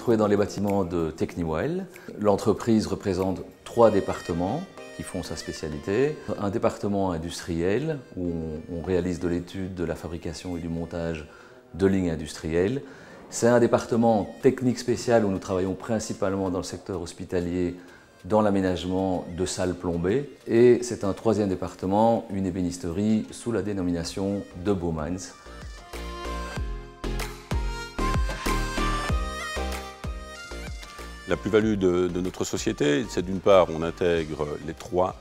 retrouvez dans les bâtiments de Techniwell. L'entreprise représente 3 départements qui font sa spécialité. Un département industriel où on réalise de l'étude, de la fabrication et du montage de lignes industrielles. C'est un département technique spécial où nous travaillons principalement dans le secteur hospitalier, dans l'aménagement de salles plombées. Et c'est un 3e département, une ébénisterie sous la dénomination de Baumans. La plus-value de notre société, c'est d'une part, on intègre les trois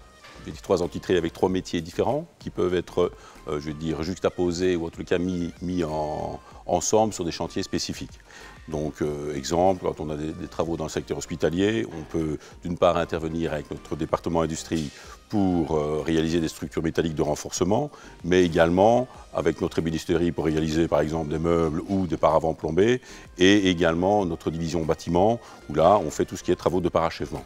entités avec 3 métiers différents qui peuvent être, je veux dire, juxtaposés ou en tout cas mis ensemble sur des chantiers spécifiques. Donc, exemple, quand on a des travaux dans le secteur hospitalier, on peut d'une part intervenir avec notre département industrie pour réaliser des structures métalliques de renforcement, mais également avec notre ébénisterie pour réaliser par exemple des meubles ou des paravents plombés, et également notre division bâtiment où là on fait tout ce qui est travaux de parachèvement.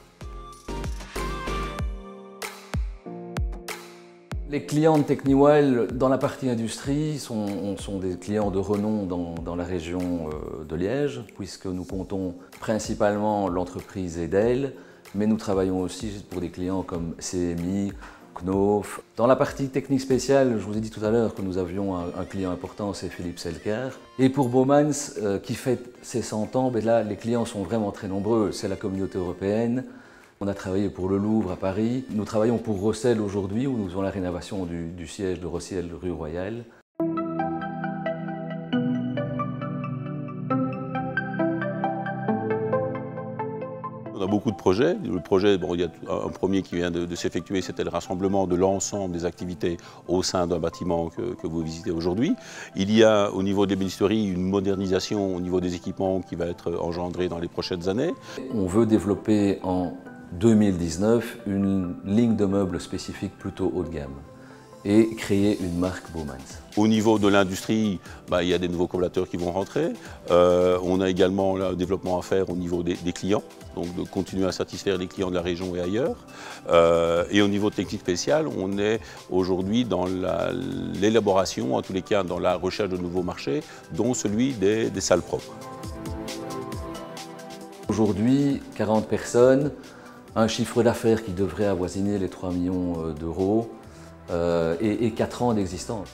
Les clients de Techniwell dans la partie industrie sont des clients de renom dans la région de Liège, puisque nous comptons principalement l'entreprise Edel, mais nous travaillons aussi pour des clients comme CMI, Knauf. Dans la partie technique spéciale, je vous ai dit tout à l'heure que nous avions un client important, c'est Philippe Selker. Et pour Baumans, qui fête ses 100 ans, ben là, les clients sont vraiment très nombreux. C'est la communauté européenne. On a travaillé pour le Louvre à Paris. Nous travaillons pour Rossel aujourd'hui, où nous faisons la rénovation du siège de Rossel rue Royale. On a beaucoup de projets. Le projet, bon, il y a un premier qui vient de s'effectuer, c'était le rassemblement de l'ensemble des activités au sein d'un bâtiment que vous visitez aujourd'hui. Il y a au niveau des l'ébénisterie une modernisation au niveau des équipements qui va être engendrée dans les prochaines années. On veut développer en 2019 une ligne de meubles spécifique plutôt haut de gamme et créer une marque Baumans. Au niveau de l'industrie, il y a des nouveaux collaborateurs qui vont rentrer. On a également un développement à faire au niveau des clients, donc de continuer à satisfaire les clients de la région et ailleurs. Et au niveau technique spécial, on est aujourd'hui dans l'élaboration, en tous les cas dans la recherche de nouveaux marchés, dont celui des salles propres. Aujourd'hui, 40 personnes, un chiffre d'affaires qui devrait avoisiner les 3 millions d'euros et 4 ans d'existence.